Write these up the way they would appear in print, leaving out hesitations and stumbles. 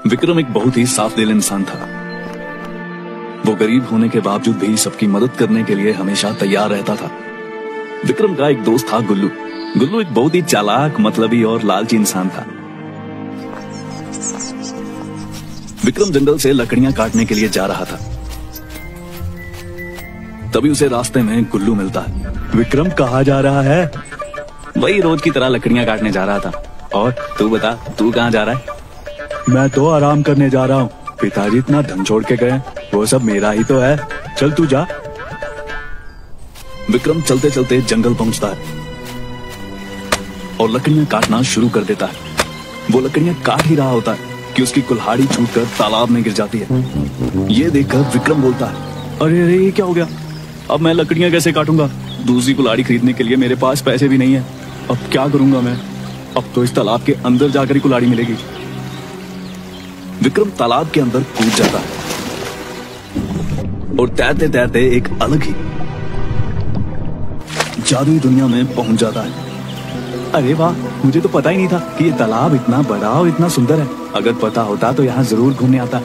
विक्रम एक बहुत ही साफ दिल इंसान था। वो गरीब होने के बावजूद भी सबकी मदद करने के लिए हमेशा तैयार रहता था। विक्रम का एक दोस्त था गुल्लू। गुल्लू एक बहुत ही चालाक, मतलबी और लालची इंसान था। विक्रम जंगल से लकड़ियां काटने के लिए जा रहा था। तभी उसे रास्ते में गुल्लू मिलता है। विक्रम कहाँ जा रहा है? वही रोज की तरह लकड़ियां काटने जा रहा था। और तू बता, तू कहाँ जा रहा है? मैं तो आराम करने जा रहा हूँ। पिताजी इतना धन छोड़ के गए, वो सब मेरा ही तो है। चल तू जा। विक्रम चलते चलते जंगल पहुंचता है और लकड़ियां काटना शुरू कर देता है। वो लकड़ियां काट ही रहा होता है कि उसकी कुल्हाड़ी छूटकर तालाब में गिर जाती है। ये देखकर विक्रम बोलता है, अरे अरे ये क्या हो गया? अब मैं लकड़ियां कैसे काटूंगा? दूसरी कुल्हाड़ी खरीदने के लिए मेरे पास पैसे भी नहीं है। अब क्या करूंगा मैं? अब तो इस तालाब के अंदर जाकर ही कुल्हाड़ी मिलेगी। विक्रम तालाब के अंदर कूद जाता है और तैरते तैरते एक अलग ही जादुई दुनिया में पहुंच जाता है। अरे वाह, मुझे तो पता ही नहीं था कि ये तालाब इतना बड़ा और इतना सुंदर है। अगर पता होता तो यहाँ जरूर घूमने आता।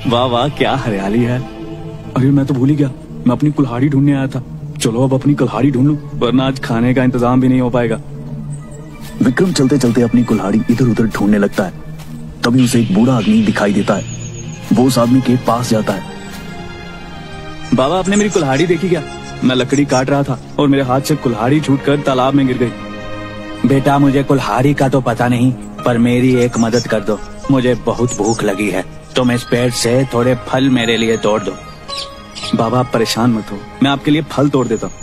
वाह वाह, क्या हरियाली है। अरे मैं तो भूल ही गया, मैं अपनी कुल्हाड़ी ढूंढने आया था। चलो अब अपनी कुल्हाड़ी ढूंढ लूं, वरना आज खाने का इंतजाम भी नहीं हो पाएगा। विक्रम चलते चलते अपनी कुल्हाड़ी इधर उधर ढूंढने लगता है। तभी उसे एक बूढ़ा आदमी दिखाई देता है। वो उस आदमी के पास जाता है। बाबा, आपने मेरी कुल्हाड़ी देखी क्या? मैं लकड़ी काट रहा था और मेरे हाथ से कुल्हाड़ी छूटकर तालाब में गिर गई। बेटा, मुझे कुल्हाड़ी का तो पता नहीं, पर मेरी एक मदद कर दो। मुझे बहुत भूख लगी है। तुम इस पेड़ से थोड़े फल मेरे लिए तोड़ दो। बाबा, आप परेशान मत हो, मैं आपके लिए फल तोड़ देता हूँ।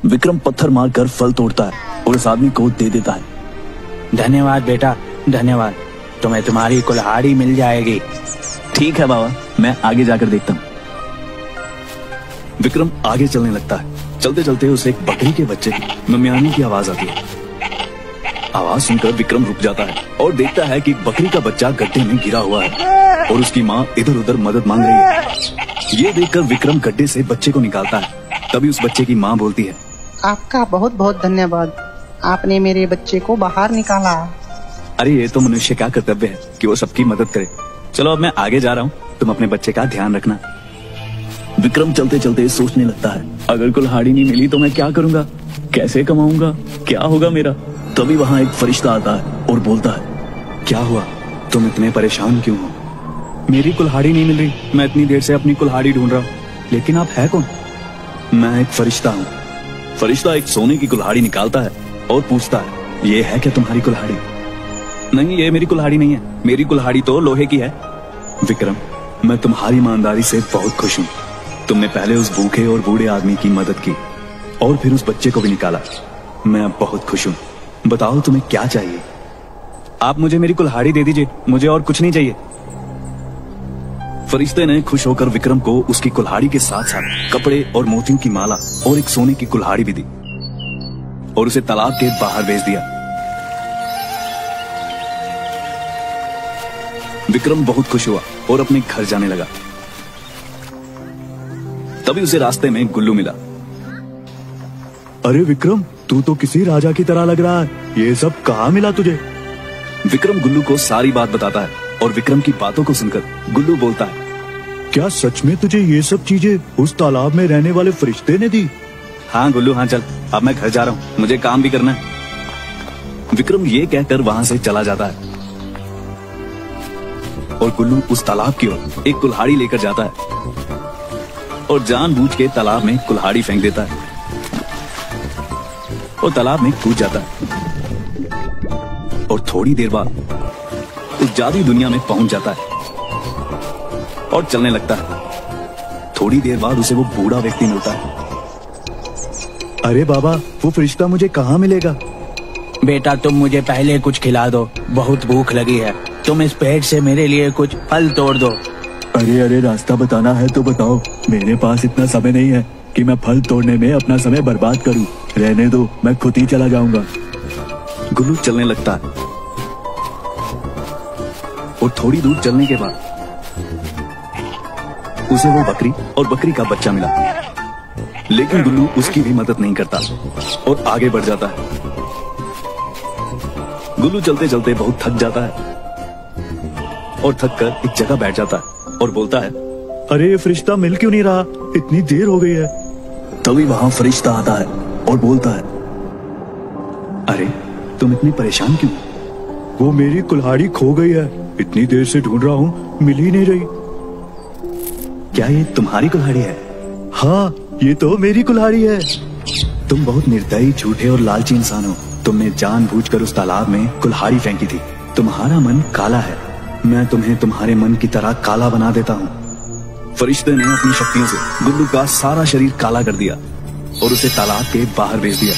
विक्रम पत्थर मारकर फल तोड़ता है और उस आदमी को दे देता है। धन्यवाद बेटा, धन्यवाद। तुम्हें तुम्हारी कुल्हाड़ी मिल जाएगी। ठीक है बाबा, मैं आगे जाकर देखता हूँ। विक्रम आगे चलने लगता है। चलते चलते उसे एक बकरी के बच्चे की मम्यानी की आवाज आती है। आवाज सुनकर विक्रम रुक जाता है और देखता है कि एक बकरी का बच्चा गड्ढे में गिरा हुआ है और उसकी माँ इधर उधर मदद मांग रही है। ये देखकर विक्रम गड्ढे से बच्चे को निकालता है। तभी उस बच्चे की माँ बोलती है, आपका बहुत बहुत धन्यवाद, आपने मेरे बच्चे को बाहर निकाला। अरे ये तो मनुष्य का कर्तव्य है कि वो सबकी मदद करे। चलो अब मैं आगे जा रहा हूँ, तुम अपने बच्चे का ध्यान रखना। विक्रम चलते चलते सोचने लगता है, अगर कुल्हाड़ी नहीं मिली तो मैं क्या करूंगा? कैसे कमाऊंगा? क्या होगा मेरा? तभी वहाँ एक फरिश्ता आता है और बोलता है, क्या हुआ? तुम इतने परेशान क्यों हो? मेरी कुल्हाड़ी नहीं मिल रही। मैं इतनी देर से अपनी कुल्हाड़ी ढूंढ रहा हूँ, लेकिन आप है कौन? मैं एक फरिश्ता हूँ। फरिश्ता एक सोने की कुल्हाड़ी निकालता है और पूछता है, ये है क्या तुम्हारी कुल्हाड़ी? नहीं, ये मेरी कुल्हाड़ी नहीं है। मेरी कुल्हाड़ी तो लोहे की है। विक्रम, मैं तुम्हारी ईमानदारी से बहुत खुश हूँ। तुमने पहले उस भूखे और बूढ़े आदमी की मदद की और फिर उस बच्चे को भी निकाला। मैं अब बहुत खुश हूँ। बताओ तुम्हें क्या चाहिए? आप मुझे मेरी कुल्हाड़ी दे दीजिए, मुझे और कुछ नहीं चाहिए। फरिश्ते ने खुश होकर विक्रम को उसकी कुल्हाड़ी के साथ साथ कपड़े और मोतियों की माला और एक सोने की कुल्हाड़ी भी दी और उसे तालाब के बाहर भेज दिया। विक्रम बहुत खुश हुआ और अपने घर जाने लगा। तभी उसे रास्ते में गुल्लू मिला। अरे विक्रम, तू तो किसी राजा की तरह लग रहा है। ये सब कहाँ मिला तुझे? विक्रम गुल्लू को सारी बात बताता है और विक्रम की बातों को सुनकर गुल्लू बोलता है, क्या सच में तुझे ये सब चीजें उस तालाब में रहने वाले फरिश्ते ने दी? हाँ गुल्लू, हाँ चल, अब मैं घर जा रहा हूँ, मुझे काम भी करना है। विक्रम ये कहकर वहां से चला जाता है और गुल्लू उस तालाब की ओर एक कुल्हाड़ी लेकर जाता है और जानबूझ के तालाब में कुल्हाड़ी फेंक देता है और तालाब में कूद जाता है और थोड़ी देर बाद उस जादुई दुनिया में पहुंच जाता है और चलने लगता है। थोड़ी देर बाद उसे वो बूढ़ा व्यक्ति मिलता है। अरे बाबा, वो फरिश्ता मुझे कहाँ मिलेगा? बेटा, तुम मुझे पहले कुछ खिला दो, बहुत भूख लगी है। तुम इस पेड़ से मेरे लिए कुछ फल तोड़ दो। अरे अरे, रास्ता बताना है तो बताओ। मेरे पास इतना समय नहीं है कि मैं फल तोड़ने में अपना समय बर्बाद करूं। रहने दो, मैं खुद ही चला जाऊंगा। गुल्लू चलने लगता है और थोड़ी दूर चलने के बाद उसे वो बकरी और बकरी का बच्चा मिला, लेकिन गुल्लू उसकी भी मदद नहीं करता और आगे बढ़ जाता है। गुल्लू चलते चलते बहुत थक जाता है और थक कर एक जगह बैठ जाता है और बोलता है, अरे ये फरिश्ता मिल क्यों नहीं रहा, इतनी देर हो गई है। तभी वहां फरिश्ता आता है और बोलता है, अरे तुम इतने परेशान क्यों? वो मेरी कुल्हाड़ी खो गई है, इतनी देर से ढूंढ रहा हूँ, मिल ही नहीं रही। क्या ये तुम्हारी कुल्हाड़ी है? हाँ, ये तो मेरी कुल्हाड़ी है। तुम बहुत निर्दयी, झूठे और लालची इंसान हो। तुमने जानबूझकर उस तालाब में कुल्हाड़ी फेंकी थी। तुम्हारा मन काला है, मैं तुम्हें तुम्हारे मन की तरह काला बना देता हूँ। फरिश्ते ने अपनी शक्तियों से गुल्लू का सारा शरीर काला कर दिया और उसे तालाब के बाहर भेज दिया।